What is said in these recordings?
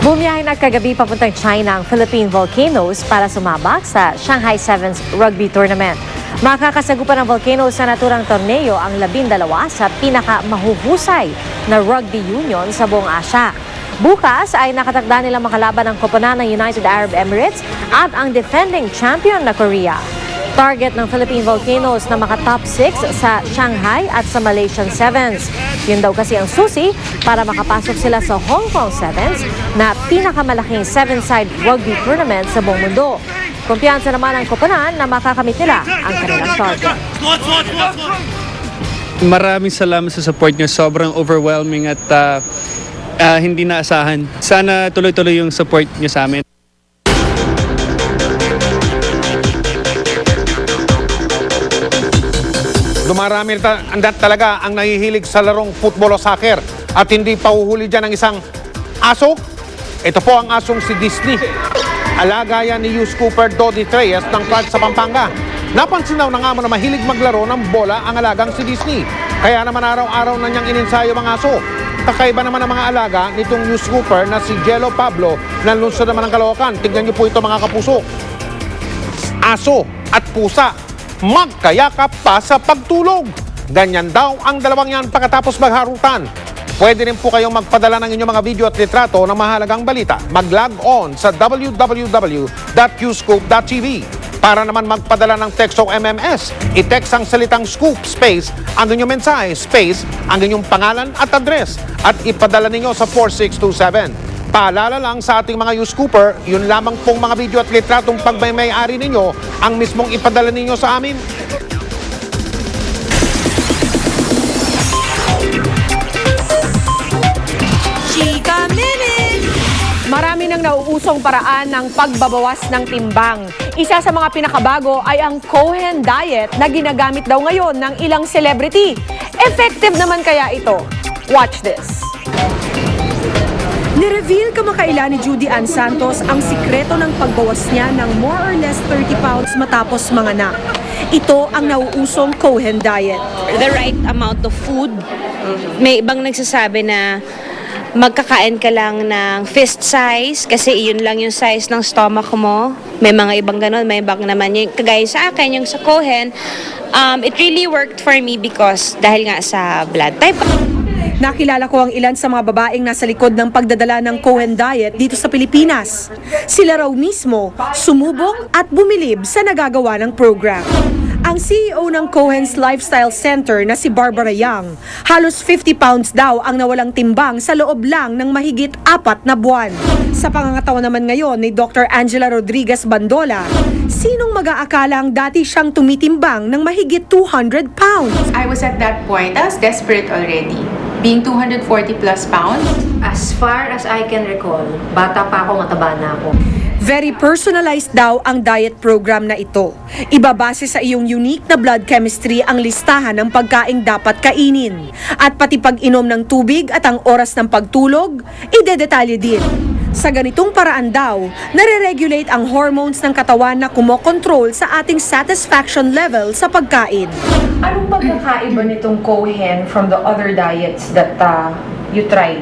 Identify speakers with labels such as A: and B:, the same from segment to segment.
A: Bumiyahin na kagabi papuntang China ang Philippine Volcanoes para sumabak sa Shanghai Sevens Rugby Tournament. Makakasagupan ng Volcanoes sa naturang torneo ang 12 sa pinakamahuhusay na rugby union sa buong Asya. Bukas ay nakatakda nilang makalaban ang koponan ng United Arab Emirates at ang defending champion na Korea. Target ng Philippine Volcanoes na maka-top 6 sa Shanghai at sa Malaysian Sevens. Yun daw kasi ang susi para makapasok sila sa Hong Kong Sevens na pinakamalaking 7-side rugby tournament sa buong mundo. Kumpiyansa naman ang koponan na makakamit nila ang kanilang target.
B: Maraming salamat sa support nyo. Sobrang overwhelming at hindi naasahan. Sana tuloy-tuloy yung support nyo sa amin.
C: Dumarami talaga ang nahihilig sa larong football o soccer at hindi pahuhuli dyan ng isang aso. Ito po ang asong si Disney. Alaga yan ni Yus Cooper Dodi Treyes ng Clark sa Pampanga. Napansin daw ng amo na mahilig maglaro ng bola ang alagang si Disney. Kaya naman araw-araw na niyang ininsayo mga aso. Kakaiba naman ang mga alaga nitong Yus Cooper na si Jello Pablo na lungsod naman ng Caloocan. Tingnan niyo po ito mga kapuso. Aso at pusa magkayakap pa sa pagtulog. Ganyan daw ang dalawang yan pagkatapos magharutan. Pwede rin po kayong magpadala ng inyong mga video at litrato ng mahalagang balita. Mag-log on sa www.qscoop.tv. Para naman magpadala ng text o MMS, i-text ang salitang scoop, space, ang inyong mensahe, space, ang inyong pangalan at address, at ipadala ninyo sa 4627. Paalala lang sa ating mga Yus Cooper, yun lamang pong mga video at litratong pagmay-ari ninyo ang mismong ipadala ninyo sa amin.
D: Chika Minute! Marami nang nauusong paraan ng pagbabawas ng timbang. Isa sa mga pinakabago ay ang Cohen Diet na ginagamit daw ngayon ng ilang celebrity. Effective naman kaya ito? Watch this. Nireveal kamakailan ni Judy Ann Santos ang sikreto ng pagbawas niya ng more or less 30 pounds matapos manganak. Ito ang nauusong Cohen Diet.
E: The right amount of food. May ibang nagsasabi na magkakain ka lang ng fist size kasi iyon lang yung size ng stomach mo. May mga ibang ganon, may ibang naman yung kagaya sa akin, yung sa Cohen. It really worked for me because dahil nga sa blood type.
D: Nakilala ko ang ilan sa mga babaeng nasa likod ng pagdadala ng Cohen Diet dito sa Pilipinas. Sila raw mismo sumubok at bumilib sa nagagawa ng program. Ang CEO ng Cohen's Lifestyle Center na si Barbara Young, halos 50 pounds daw ang nawalang timbang sa loob lang ng mahigit 4 na buwan. Sa pangangataon naman ngayon ni Dr. Angela Rodriguez Bandola, sinong mag-aakalang dati siyang tumitimbang ng mahigit 200 pounds?
F: I was at that point, I was desperate already. Being 240 plus pounds.
A: As far as I can recall, bata pa ako, mataba na ako.
D: Very personalized daw ang diet program na ito. Ibabase sa iyong unique na blood chemistry ang listahan ng pagkaing dapat kainin. At pati pag-inom ng tubig at ang oras ng pagtulog, idedetalye din. Sa ganitong paraan daw, nare-regulate ang hormones ng katawan na kumokontrol sa ating satisfaction level sa pagkain.
F: Anong pagkakaiba nitong Cohen from the other diets that you tried?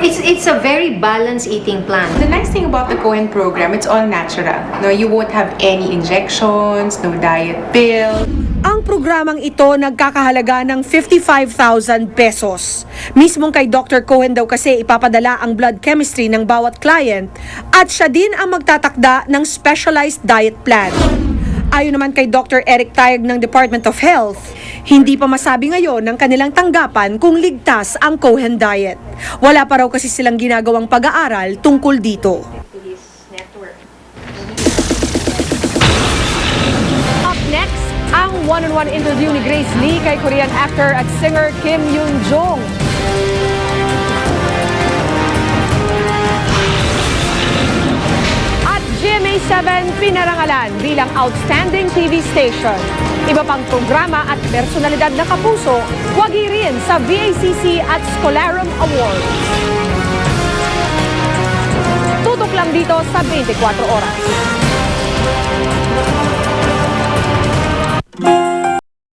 A: It's a very balanced eating plan.
F: The nice thing about the Cohen program, it's all natural. No, you won't have any injections, no diet pill.
D: Ang programang ito nagkakahalaga ng 55,000 pesos. Mismong kay Dr. Cohen daw kasi ipapadala ang blood chemistry ng bawat client at siya din ang magtatakda ng specialized diet plan. Ayon naman kay Dr. Eric Tayag ng Department of Health, hindi pa masabi ngayon ng kanilang tanggapan kung ligtas ang Cohen Diet. Wala pa raw kasi silang ginagawang pag-aaral tungkol dito. Up next, ang one-on-one interview ni Grace Lee kay Korean actor at singer Kim Yoon-jong. GMA7 pinarangalan bilang Outstanding TV Station. Iba pang programa at personalidad na kapuso, wagi rin sa VACC at Scolarum Awards. Tutok lang dito sa 24 oras.